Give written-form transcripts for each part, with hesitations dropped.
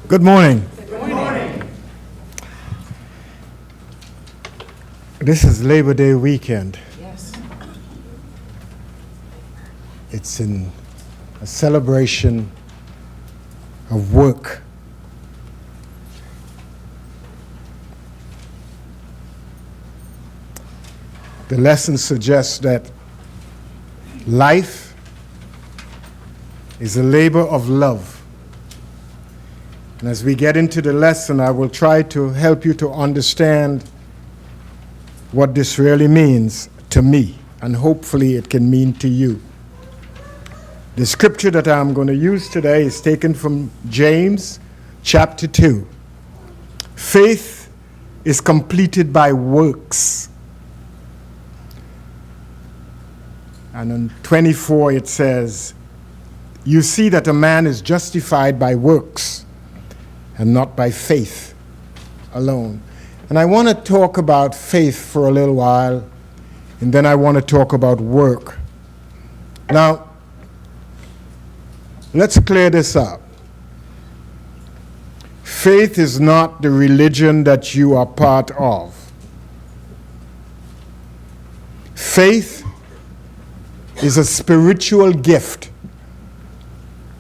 Good morning. Good morning. This is Labor Day weekend. Yes. It's in a celebration of work. The lesson suggests that life is a labor of love. And as we get into the lesson, I will try to help you to understand what this really means to me, and hopefully it can mean to you. The scripture that I'm going to use today is taken from James chapter 2. Faith is completed by works. And on 24 it says, you see that a man is justified by works and not by faith alone. And I want to talk about faith for a little while, and then I want to talk about work. Now, let's clear this up. Faith is not the religion that you are part of. Faith is a spiritual gift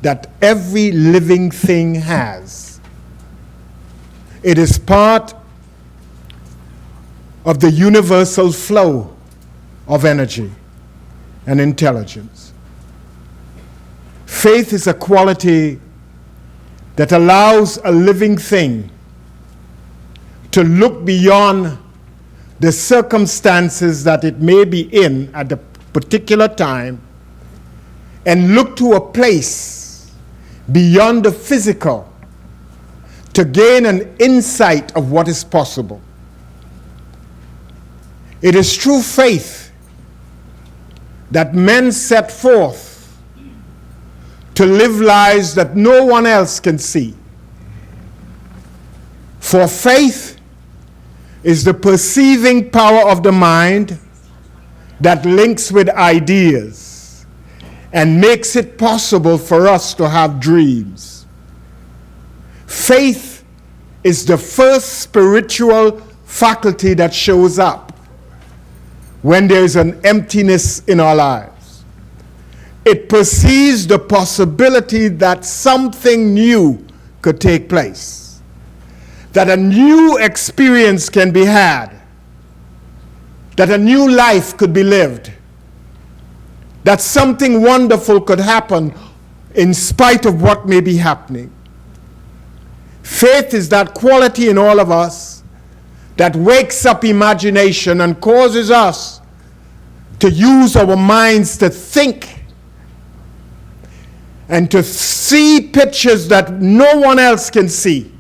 that every living thing has. It is part of the universal flow of energy and intelligence. Faith is a quality that allows a living thing to look beyond the circumstances that it may be in at the particular time and look to a place beyond the physical to gain an insight of what is possible. It is through faith that men set forth to live lives that no one else can see. For faith is the perceiving power of the mind that links with ideas and makes it possible for us to have dreams. Faith is the first spiritual faculty that shows up when there is an emptiness in our lives. It perceives the possibility that something new could take place, that a new experience can be had, that a new life could be lived, that something wonderful could happen in spite of what may be happening. Faith is that quality in all of us that wakes up imagination and causes us to use our minds to think and to see pictures that no one else can see.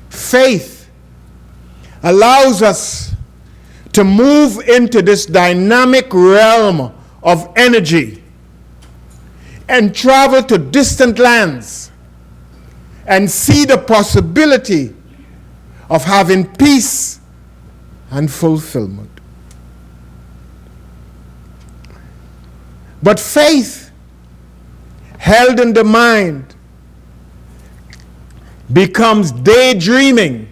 Faith allows us to move into this dynamic realm of energy and travel to distant lands and see the possibility of having peace and fulfillment. But faith held in the mind becomes daydreaming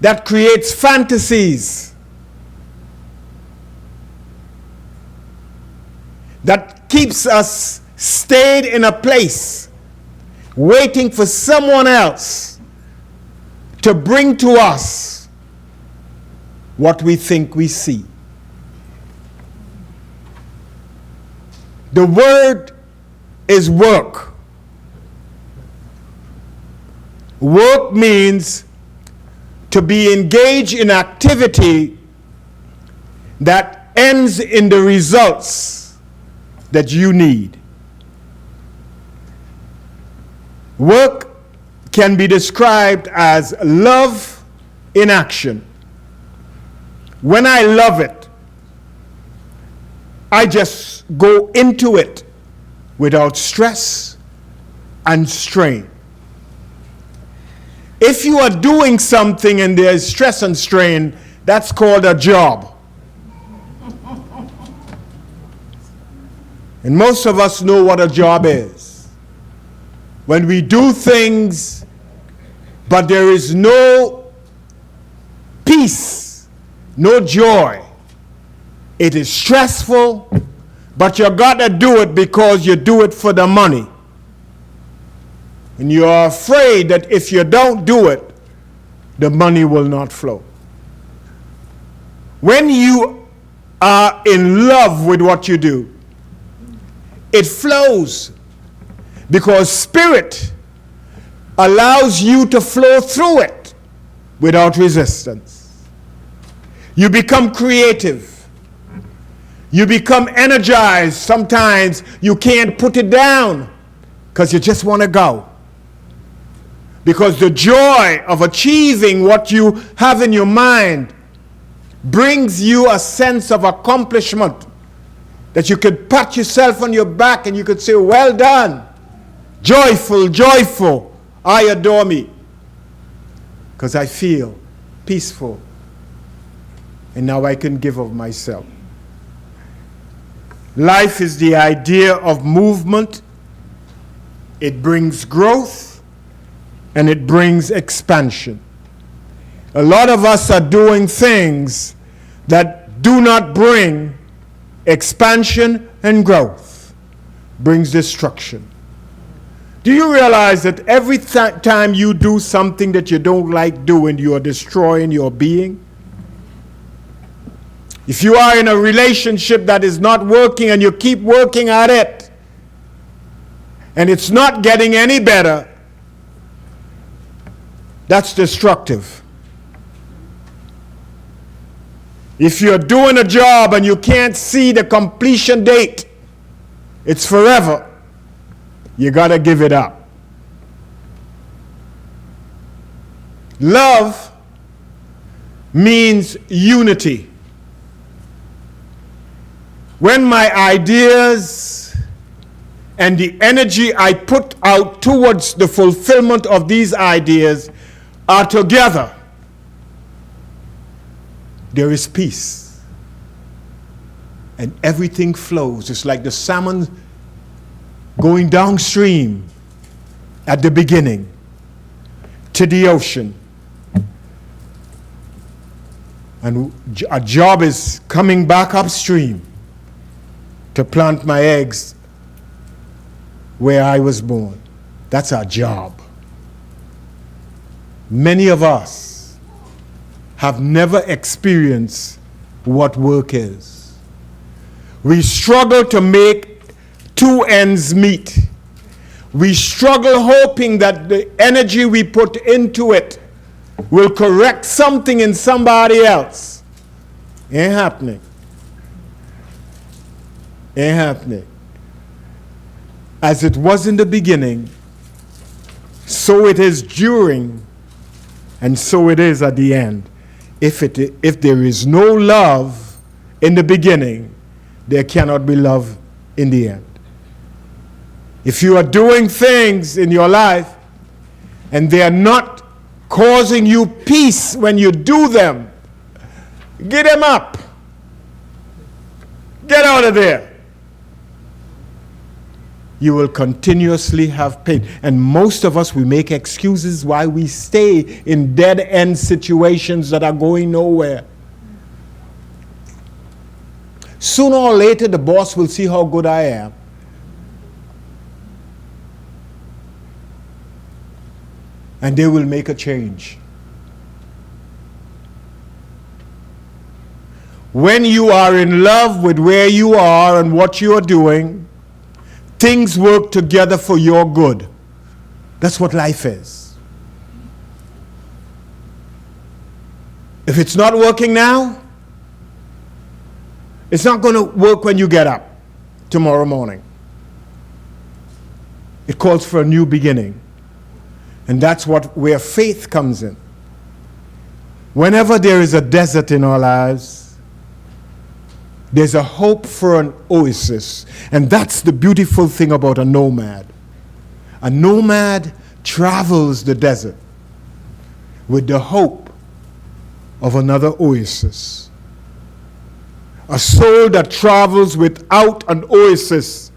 that creates fantasies that keeps us stayed in a place waiting for someone else to bring to us what we think we see. The word is work. Work means to be engaged in activity that ends in the results that you need. Work can be described as love in action. When I love it, I just go into it without stress and strain. If you are doing something and there's stress and strain, that's called a job. And most of us know what a job is. When we do things, but there is no peace, no joy. It is stressful, but you got to do it because you do it for the money. And you are afraid that if you don't do it, the money will not flow. When you are in love with what you do, it flows because spirit allows you to flow through it without resistance. You become creative. You become energized. Sometimes you can't put it down because you just want to go. Because the joy of achieving what you have in your mind brings you a sense of accomplishment that you could pat yourself on your back and you could say, well done, joyful, joyful, I adore me. Because I feel peaceful. And now I can give of myself. Life is the idea of movement. It brings growth and it brings expansion. A lot of us are doing things that do not bring expansion and growth, brings destruction. Do you realize that every time you do something that you don't like doing, you are destroying your being? If you are in a relationship that is not working and you keep working at it, and it's not getting any better, that's destructive. If you're doing a job and you can't see the completion date, it's forever, you got to give it up. Love means unity. When my ideas and the energy I put out towards the fulfillment of these ideas are together, there is peace. And everything flows. It's like the salmon going downstream at the beginning to the ocean. And a job is coming back upstream to plant my eggs where I was born. That's our job. Many of us have never experienced what work is. We struggle to make two ends meet. We struggle hoping that the energy we put into it will correct something in somebody else. Ain't happening. Ain't happening. As it was in the beginning, so it is during, and so it is at the end. If there is no love in the beginning, there cannot be love in the end. If you are doing things in your life and they are not causing you peace when you do them, get them up. Get out of there. You will continuously have pain. And most of us, we make excuses why we stay in dead-end situations that are going nowhere. Sooner or later, the boss will see how good I am. And they will make a change. When you are in love with where you are and what you are doing, things work together for your good. That's what life is. If it's not working now, it's not going to work when you get up tomorrow morning. It calls for a new beginning. And that's where faith comes in. Whenever there is a desert in our lives, there's a hope for an oasis. And that's the beautiful thing about a nomad. A nomad travels the desert with the hope of another oasis. A soul that travels without an oasis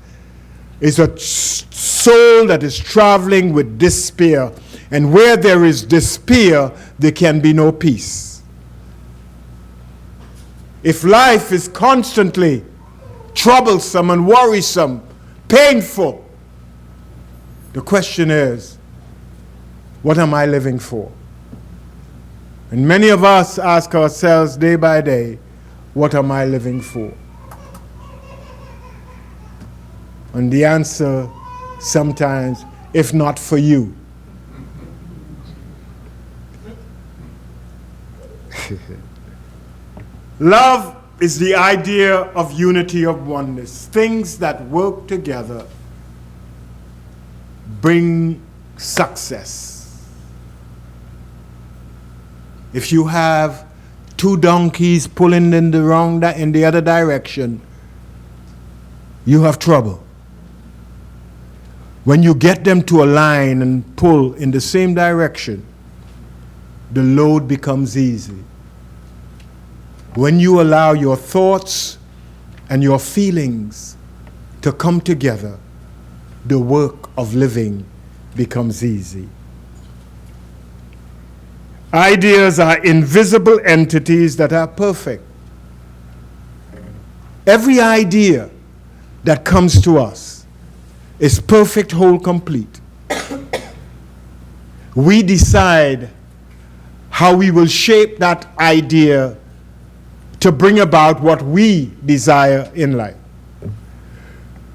is a soul that is traveling with despair. And where there is despair, there can be no peace. If life is constantly troublesome and worrisome, painful, the question is, what am I living for? And many of us ask ourselves day by day, what am I living for? And the answer sometimes, if not for you. Love is the idea of unity, of oneness. Things that work together bring success. If you have two donkeys pulling in the other direction, you have trouble. When you get them to align and pull in the same direction, the load becomes easy. When you allow your thoughts and your feelings to come together, the work of living becomes easy. Ideas are invisible entities that are perfect. Every idea that comes to us is perfect, whole, complete. We decide how we will shape that idea to bring about what we desire in life.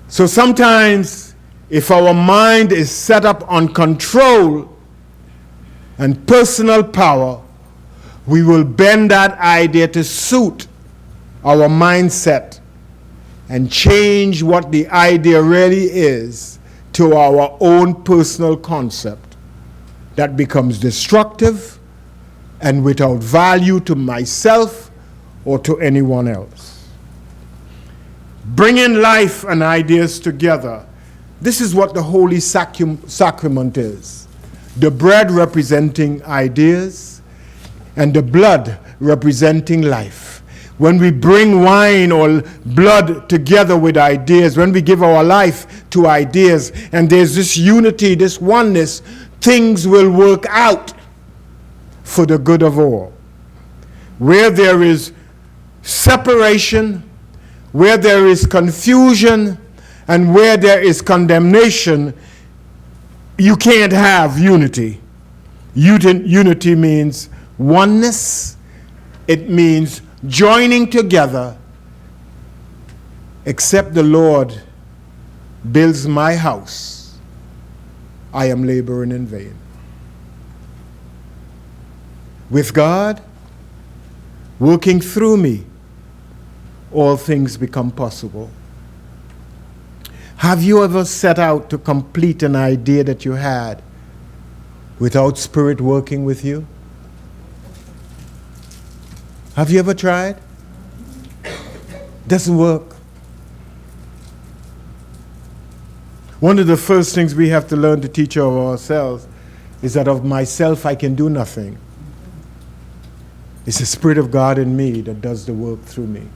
So sometimes, if our mind is set up on control and personal power, we will bend that idea to suit our mindset and change what the idea really is to our own personal concept. That becomes destructive and without value to myself or to anyone else. Bringing life and ideas together. This is what the Holy Sacrament is. The bread representing ideas and the blood representing life. When we bring wine or blood together with ideas, when we give our life to ideas, and there's this unity, this oneness, things will work out for the good of all. Where there is separation, where there is confusion, and where there is condemnation, you can't have unity. Unity means oneness. It means joining together. Except the Lord builds my house, I am laboring in vain. With God working through me, all things become possible. Have you ever set out to complete an idea that you had without Spirit working with you? Have you ever tried? Doesn't work. One of the first things we have to learn to teach of ourselves is that of myself I can do nothing. It's the Spirit of God in me that does the work through me.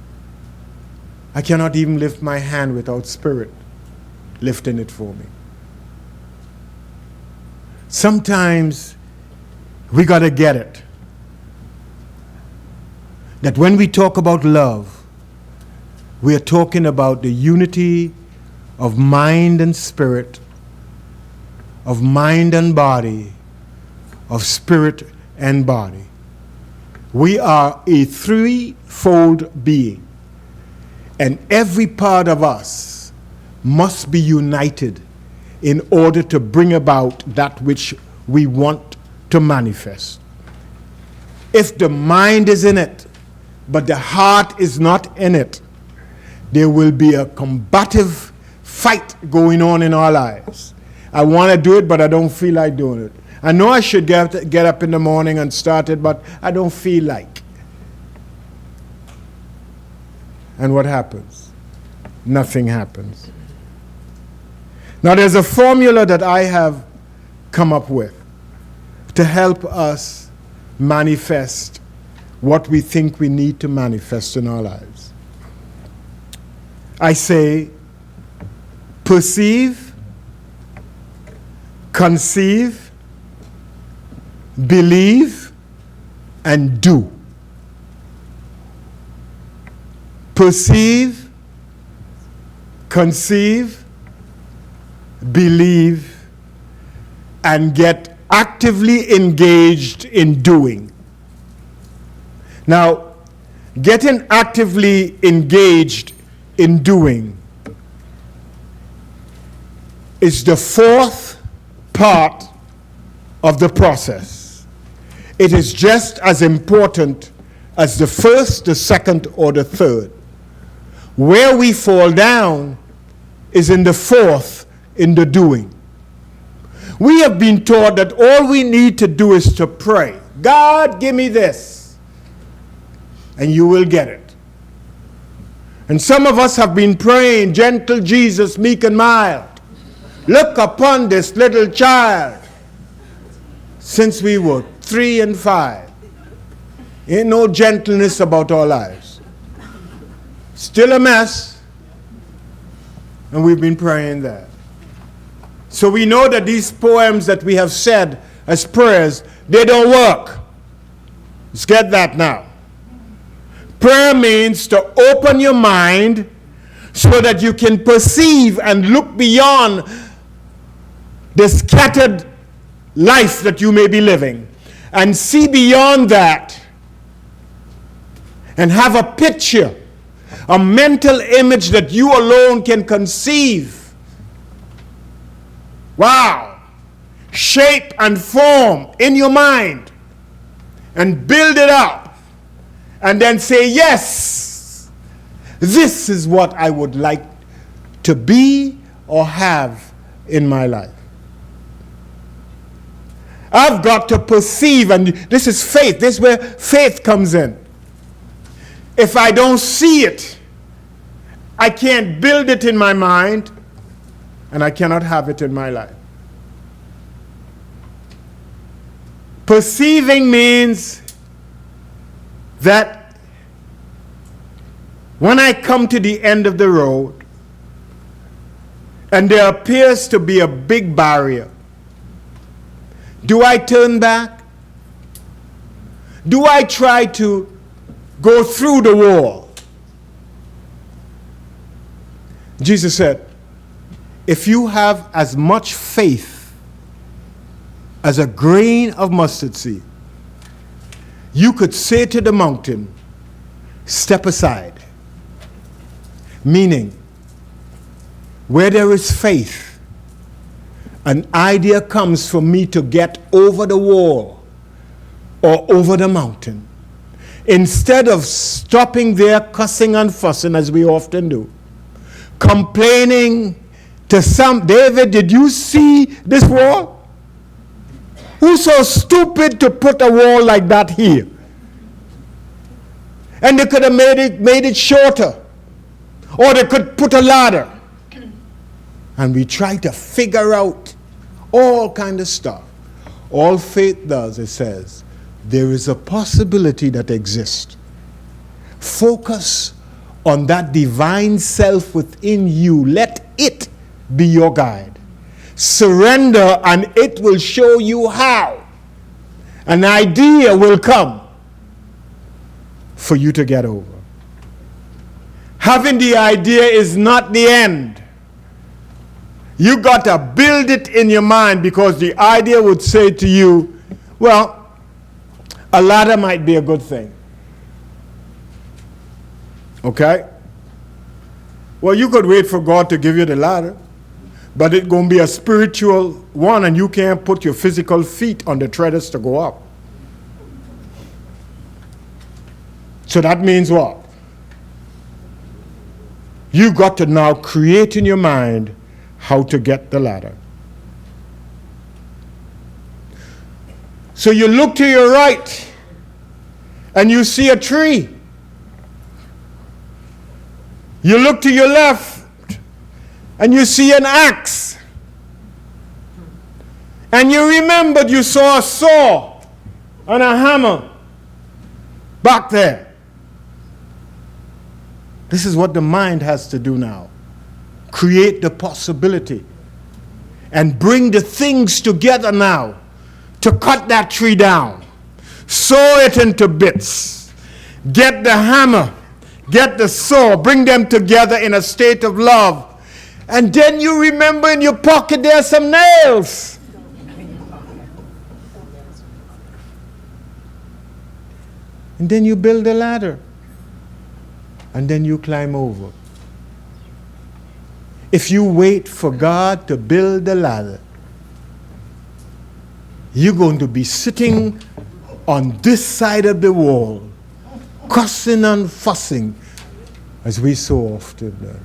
I cannot even lift my hand without Spirit lifting it for me. Sometimes we got to get it. That when we talk about love, we are talking about the unity of mind and spirit, of mind and body, of spirit and body. We are a threefold being, and every part of us must be united in order to bring about that which we want to manifest. If the mind is in it, but the heart is not in it, there will be a combative fight going on in our lives. I want to do it, but I don't feel like doing it. I know I should get up in the morning and start it, but I don't feel like. And what happens? Nothing happens. Now there's a formula that I have come up with to help us manifest what we think we need to manifest in our lives. I say, perceive, conceive, believe, and do. Perceive, conceive, believe, and get actively engaged in doing. Now, getting actively engaged in doing is the fourth part of the process. It is just as important as the first, the second, or the third. Where we fall down is in the fourth, in the doing. We have been taught that all we need to do is to pray. God, give me this, and you will get it. And some of us have been praying, gentle Jesus, meek and mild, look upon this little child, since we were 3 and 5. Ain't no gentleness about our lives. Still a mess. And we've been praying that. So we know that these poems that we have said as prayers, they don't work. Let's get that now. Prayer means to open your mind so that you can perceive and look beyond the scattered life that you may be living and see beyond that and have a picture, a mental image that you alone can conceive. Wow! Shape and form in your mind and build it up and then say, yes, this is what I would like to be or have in my life. I've got to perceive, and this is faith. This is where faith comes in. If I don't see it, I can't build it in my mind, and I cannot have it in my life. Perceiving means that when I come to the end of the road, and there appears to be a big barrier, do I turn back? Do I try to go through the wall? Jesus said, if you have as much faith as a grain of mustard seed, you could say to the mountain, step aside. Meaning, where there is faith, an idea comes for me to get over the wall or over the mountain. Instead of stopping there cussing and fussing as we often do, complaining to some, David, did you see this wall? Who's so stupid to put a wall like that here? And they could have made it shorter. Or they could put a ladder. And we try to figure out all kind of stuff. All faith does, it says, there is a possibility that exists. Focus on that divine self within you. Let it be your guide. Surrender and it will show you how. An idea will come for you to get over. Having the idea is not the end. You got to build it in your mind, because the idea would say to you, well, a ladder might be a good thing. Okay? Well, you could wait for God to give you the ladder, but it's going to be a spiritual one, and you can't put your physical feet on the treaders to go up. So that means what? You got to now create in your mind how to get the ladder. So you look to your right and you see a tree. You look to your left and you see an axe. And you remembered you saw a saw and a hammer back there. This is what the mind has to do now. create the possibility and bring the things together now to cut that tree down, saw it into bits, get the hammer, get the saw, bring them together in a state of love. And then you remember in your pocket there are some nails. And then you build a ladder. And then you climb over. If you wait for God to build the ladder, you're going to be sitting on this side of the wall, cussing and fussing, as we so often do.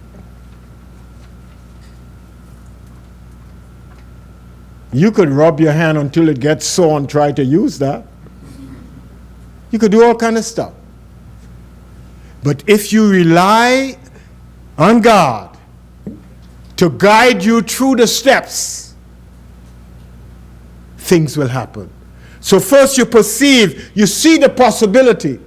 You could rub your hand until it gets sore and try to use that. You could do all kind of stuff. But if you rely on God to guide you through the steps, things will happen. So first you perceive, you see the possibility.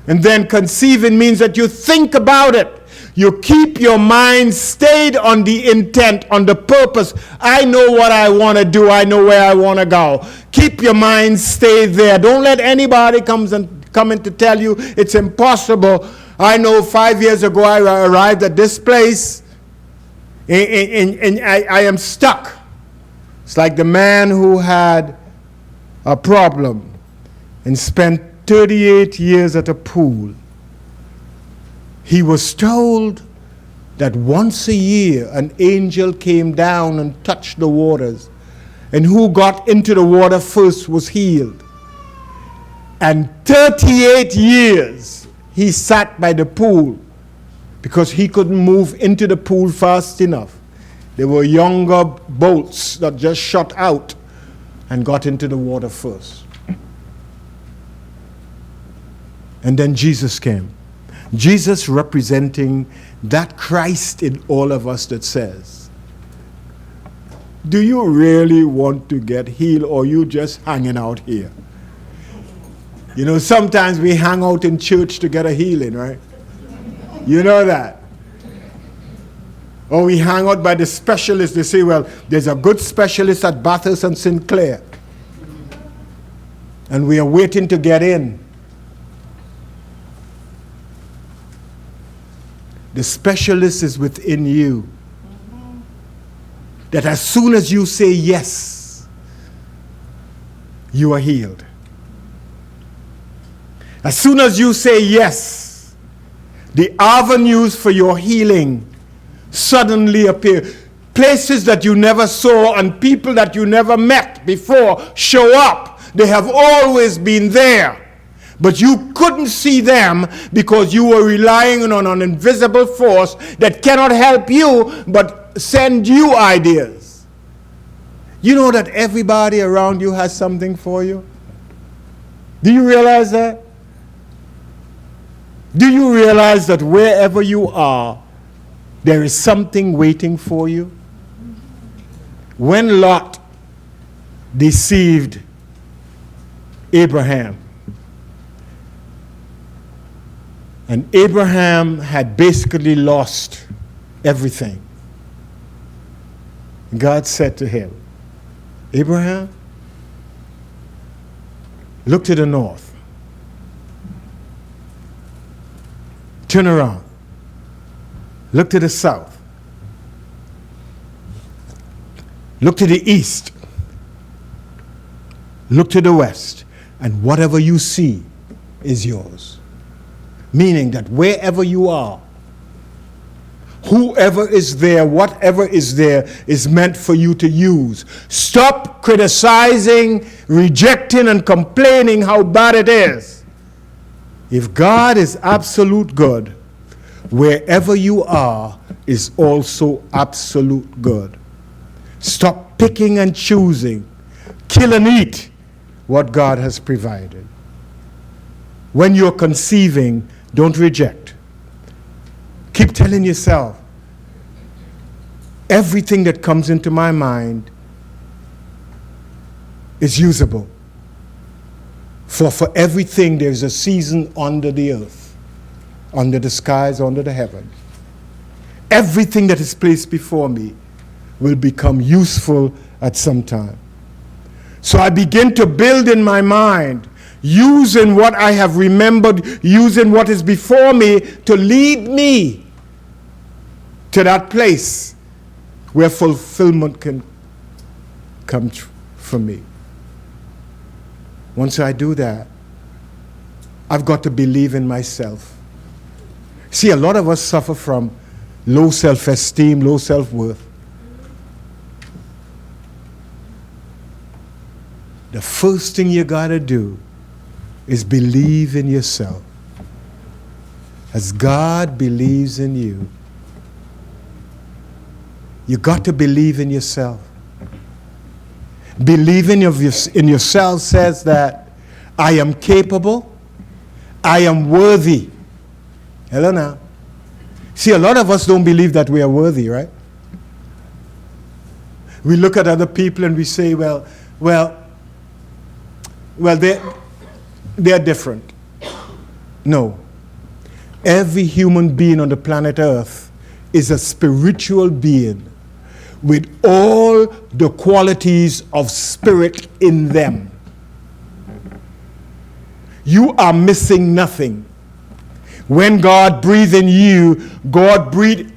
And then conceiving means that you think about it. You keep your mind stayed on the intent, on the purpose. I know what I want to do. I know where I want to go. Keep your mind stayed there. Don't let anybody come in to tell you it's impossible. I know 5 years ago I arrived at this place and I am stuck. It's like the man who had a problem and spent 38 years at a pool. He was told that once a year an angel came down and touched the waters, and who got into the water first was healed. And 38 years he sat by the pool because he couldn't move into the pool fast enough. There were younger boats that just shot out and got into the water first. And then Jesus came. Jesus representing that Christ in all of us that says, do you really want to get healed, or are you just hanging out here? You know, sometimes we hang out in church to get a healing, right? You know that. Or we hang out by the specialist. They say, well, there's a good specialist at Bathurst and Sinclair. And we are waiting to get in. The specialist is within you. That as soon as you say yes, you are healed. As soon as you say yes, the avenues for your healing suddenly appear. Places that you never saw and people that you never met before show up. They have always been there. But you couldn't see them because you were relying on an invisible force that cannot help you but send you ideas. You know that everybody around you has something for you? Do you realize that? Do you realize that wherever you are, there is something waiting for you? When Lot deceived Abraham, and Abraham had basically lost everything, God said to him, Abraham, look to the north. Turn around. Look to the south. Look to the east. Look to the west. And whatever you see is yours. Meaning that wherever you are, whoever is there, whatever is there, is meant for you to use. Stop criticizing, rejecting, and complaining how bad it is. If God is absolute good, wherever you are is also absolute good. Stop picking and choosing. Kill and eat what God has provided. When you're conceiving, don't reject. Keep telling yourself, everything that comes into my mind is usable. For everything there's a season under the earth, under the skies, under the heavens. everything that is placed before me will become useful at some time. So I begin to build in my mind, using what I have remembered, using what is before me to lead me to that place where fulfillment can come for me. Once I do that, I've got to believe in myself. See, a lot of us suffer from low self-esteem, low self-worth. The first thing you got to do is believe in yourself. As God believes in you, you got to believe in yourself. Believing in yourself says that I am capable, I am worthy. Hello now. See, a lot of us don't believe that we are worthy, right? We look at other people and we say, well, they're different. No. Every human being on the planet Earth is a spiritual being with all the qualities of spirit in them. You are missing nothing. When God breathes in you, God breathes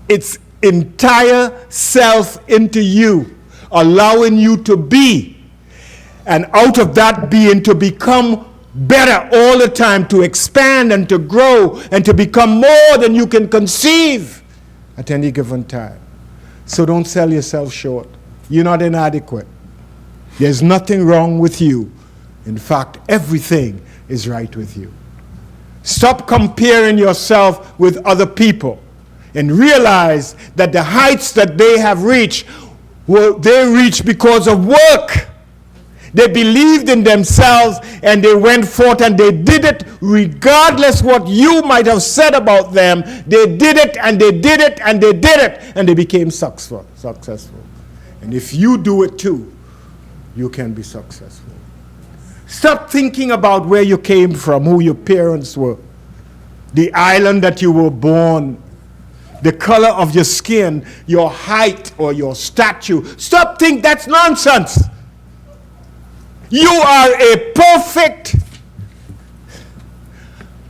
its entire self into you, allowing you to be, and out of that being to become better all the time, to expand and to grow and to become more than you can conceive at any given time. So don't sell yourself short. You're not inadequate. There's nothing wrong with you. In fact, everything is right with you. Stop comparing yourself with other people and realize that the heights that they have reached, they reached because of work. They believed in themselves and they went forth and they did it regardless what you might have said about them. They did it and they did it and they did it and they became successful. And if you do it too, you can be successful. Stop thinking about where you came from, who your parents were, the island that you were born, the color of your skin, your height or your stature. Stop thinking that's nonsense. You are a perfect,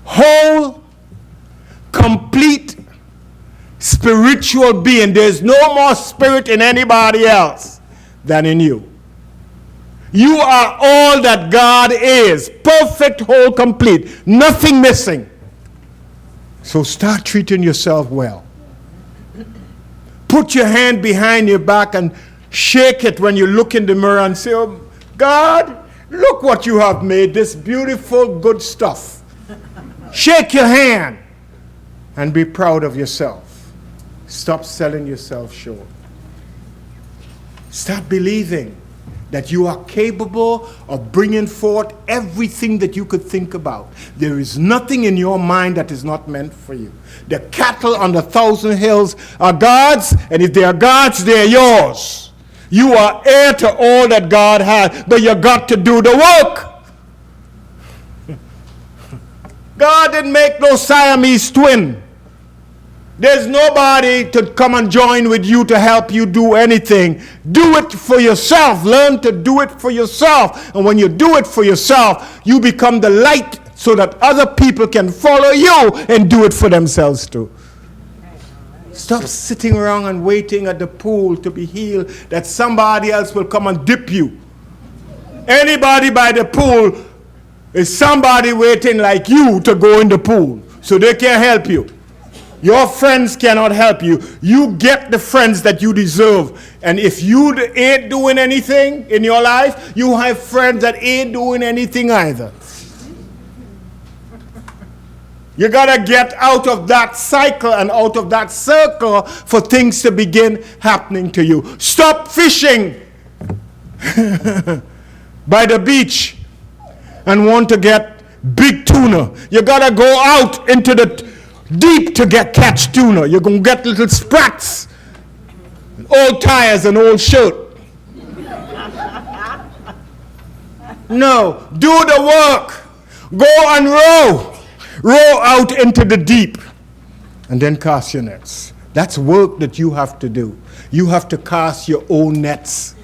whole, complete spiritual being. There's no more spirit in anybody else than in you. You are all that God is. Perfect, whole, complete. Nothing missing. So start treating yourself well. Put your hand behind your back and shake it when you look in the mirror and say, oh, God, look what you have made, this beautiful, good stuff. Shake your hand and be proud of yourself. Stop selling yourself short. Start believing that you are capable of bringing forth everything that you could think about. There is nothing in your mind that is not meant for you. The cattle on the 1,000 hills are God's, and if they are God's, they are yours. You are heir to all that God has, but you got to do the work. God didn't make no Siamese twin. There's nobody to come and join with you to help you do anything. Do it for yourself. Learn to do it for yourself. And when you do it for yourself, you become the light so that other people can follow you and do it for themselves too. Stop sitting around and waiting at the pool to be healed that somebody else will come and dip you. Anybody by the pool is somebody waiting like you to go in the pool, so they can't help you. Your friends cannot help you. You get the friends that you deserve. And if you ain't doing anything in your life, you have friends that ain't doing anything either. You got to get out of that cycle and out of that circle for things to begin happening to you. Stop fishing by the beach and want to get big tuna. You got to go out into the deep to catch tuna. You're going to get little sprats, old tires and old shirt. No, do the work. Go and row. Row out into the deep and then cast your nets. That's work that you have to do. You have to cast your own nets,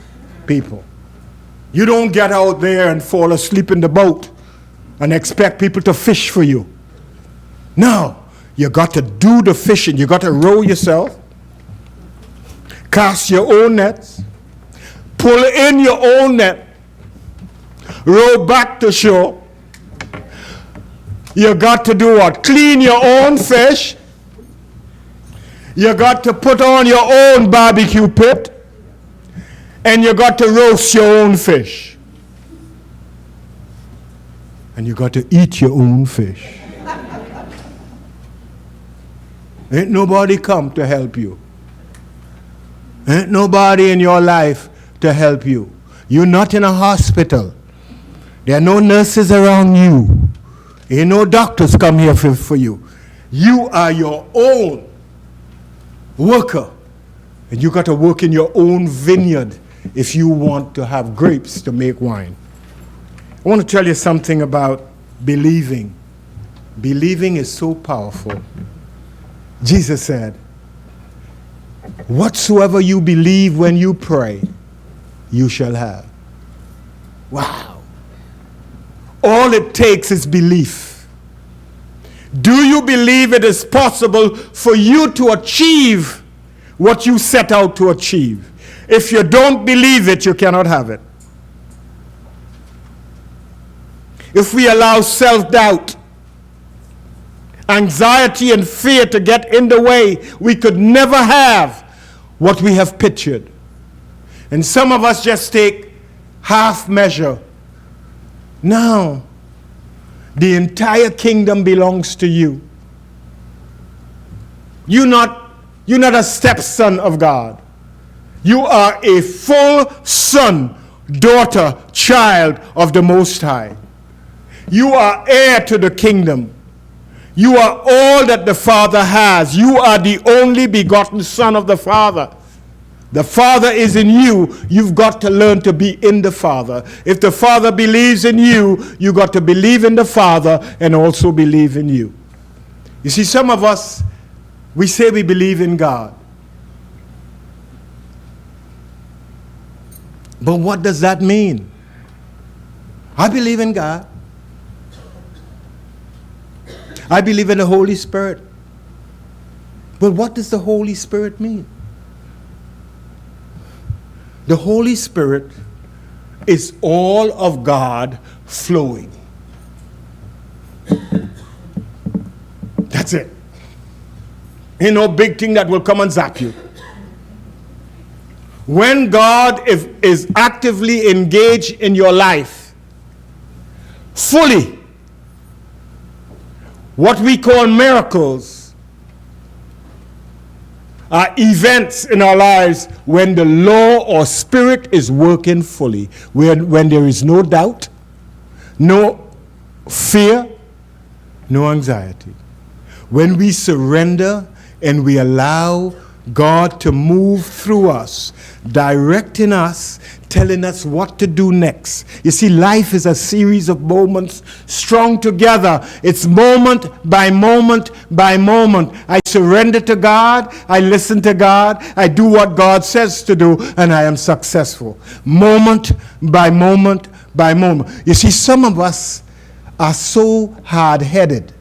people. You don't get out there and fall asleep in the boat and expect people to fish for you. No, you got to do the fishing. You got to row yourself, cast your own nets, pull in your own net, row back to shore. You got to do what? Clean your own fish. You got to put on your own barbecue pit. And you got to roast your own fish. And you got to eat your own fish. Ain't nobody come to help you. Ain't nobody in your life to help you. You're not in a hospital. There are no nurses around you. Ain't no doctors come here for you. You are your own worker. And you got to work in your own vineyard if you want to have grapes to make wine. I want to tell you something about believing. Believing is so powerful. Jesus said, whatsoever you believe when you pray, you shall have. Wow. All it takes is belief. Do you believe it is possible for you to achieve what you set out to achieve? If you don't believe it, you cannot have it. If we allow self-doubt, anxiety, and fear to get in the way, we could never have what we have pictured. And some of us just take half measure. Now, the entire kingdom belongs to you. You're not a stepson of God. You are a full son, daughter, child of the Most High. You are heir to the kingdom. You are all that the Father has. You are the only begotten Son of the Father. The Father is in you. You've got to learn to be in the Father. If the Father believes in you, you got to believe in the Father and also believe in you. You see, some of us, we say we believe in God. But what does that mean? I believe in God. I believe in the Holy Spirit. But what does the Holy Spirit mean? The Holy Spirit is all of God flowing. That's it. Ain't no big thing that will come and zap you. When God is actively engaged in your life, fully, what we call miracles are events in our lives when the law or spirit is working fully, when there is no doubt, no fear, no anxiety. When we surrender and we allow God to move through us, directing us, telling us what to do next. You see, life is a series of moments strung together. It's moment by moment by moment. I surrender to God, I listen to God, I do what God says to do, and I am successful. Moment by moment by moment. You see, some of us are so hard-headed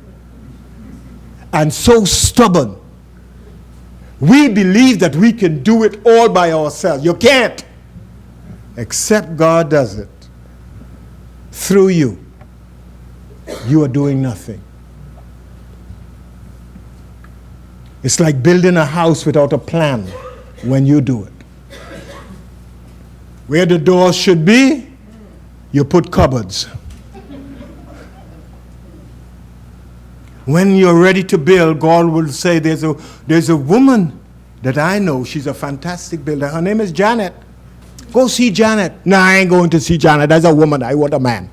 and so stubborn. We believe that we can do it all by ourselves. You can't. Except God does it. Through you. You are doing nothing. It's like building a house without a plan when you do it. Where the doors should be, you put cupboards. When you're ready to build, God will say, there's a woman that I know. She's a fantastic builder. Her name is Janet. Go see Janet. No, I ain't going to see Janet. That's a woman. I want a man.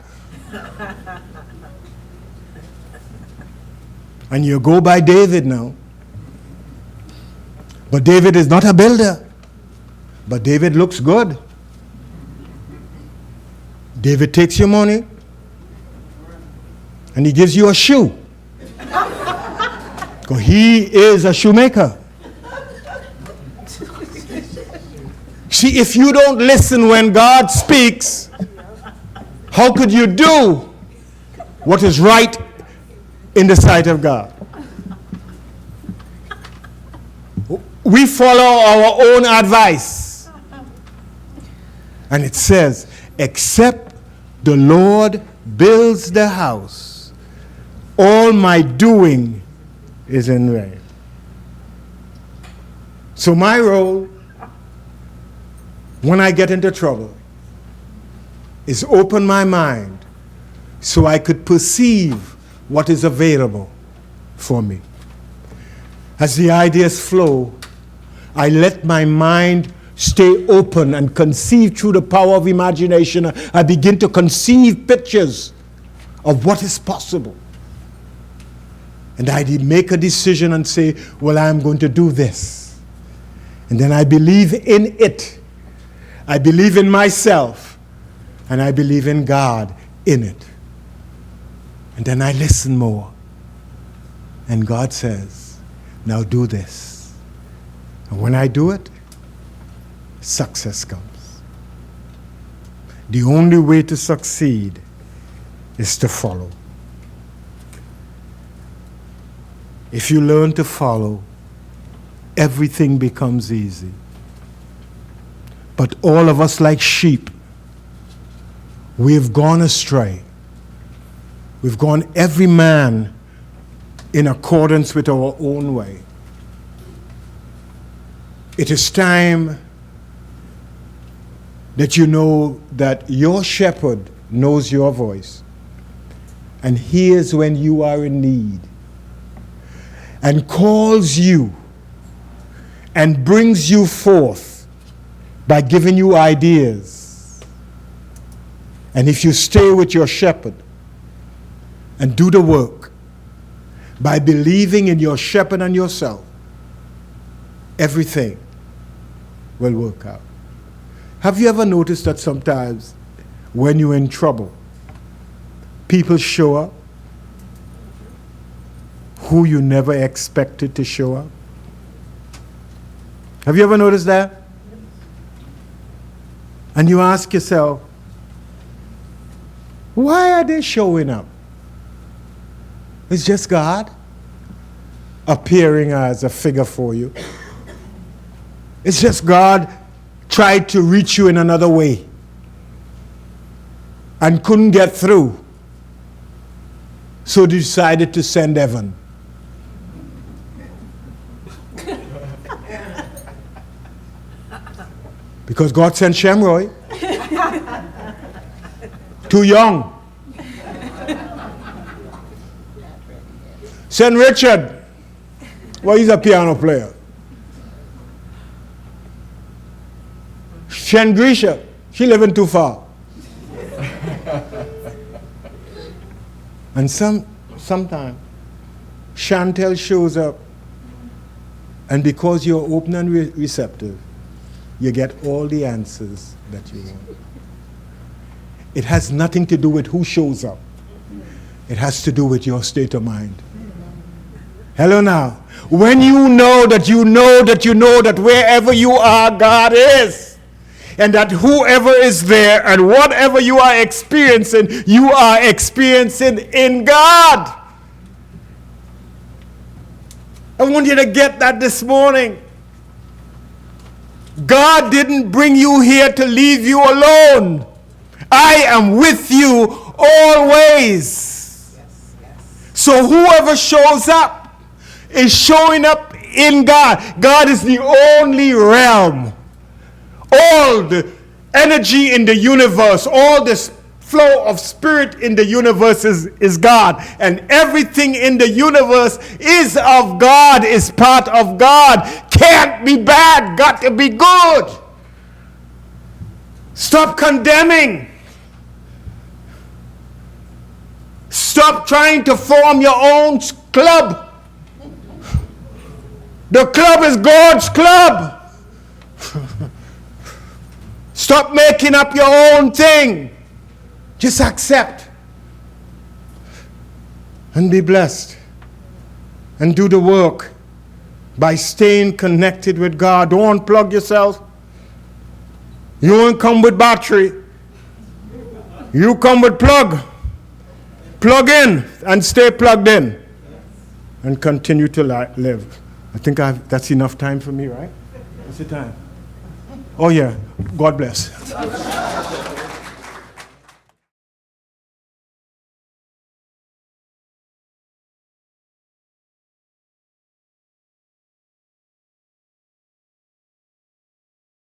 And you go by David now. But David is not a builder. But David looks good. David takes your money and he gives you a shoe. Because he is a shoemaker. See, if you don't listen when God speaks, how could you do what is right in the sight of God? We follow our own advice. And it says, except the Lord builds the house, all my doing is in vain. So my role, when I get into trouble, is open my mind so I could perceive what is available for me. As the ideas flow, I let my mind stay open and conceive through the power of imagination. I begin to conceive pictures of what is possible. And I make a decision and say, well, I'm going to do this. And then I believe in it. I believe in myself. And I believe in God in it. And then I listen more. And God says, now do this. And when I do it, success comes. The only way to succeed is to follow. If you learn to follow, everything becomes easy. But all of us, like sheep, we have gone astray. We've gone every man in accordance with our own way. It is time that you know that your shepherd knows your voice and hears when you are in need and calls you and brings you forth by giving you ideas. And if you stay with your shepherd and do the work by believing in your shepherd and yourself, everything will work out. Have you ever noticed that sometimes when you're in trouble, people show up who you never expected to show up? Have you ever noticed that? And you ask yourself, why are they showing up? It's just God appearing as a figure for you. It's just God tried to reach you in another way and couldn't get through, so decided to send Evan. Because God sent Shemroy. Too young. Send Richard. Well, he's a piano player. Send Grisha. She living too far. And sometime Chantel shows up, and because you're open and receptive, you get all the answers that you want. It has nothing to do with who shows up. It has to do with your state of mind. Hello now. When you know that you know that you know that wherever you are, God is. And that whoever is there and whatever you are experiencing in God. I want you to get that this morning. God didn't bring you here to leave you alone. I am with you always. So whoever shows up is showing up in God. God is the only realm. All the energy in the universe, all this flow of spirit in the universe is God. And everything in the universe is of God, is part of God. Can't be bad, got to be good. Stop condemning. Stop trying to form your own club. The club is God's club. Stop making up your own thing. Just accept and be blessed. and do the work by staying connected with God. Don't unplug yourself. You won't come with battery. You come with plug. Plug in and stay plugged in and continue to live. I think that's enough time for me, right? What's the time? Oh yeah, God bless.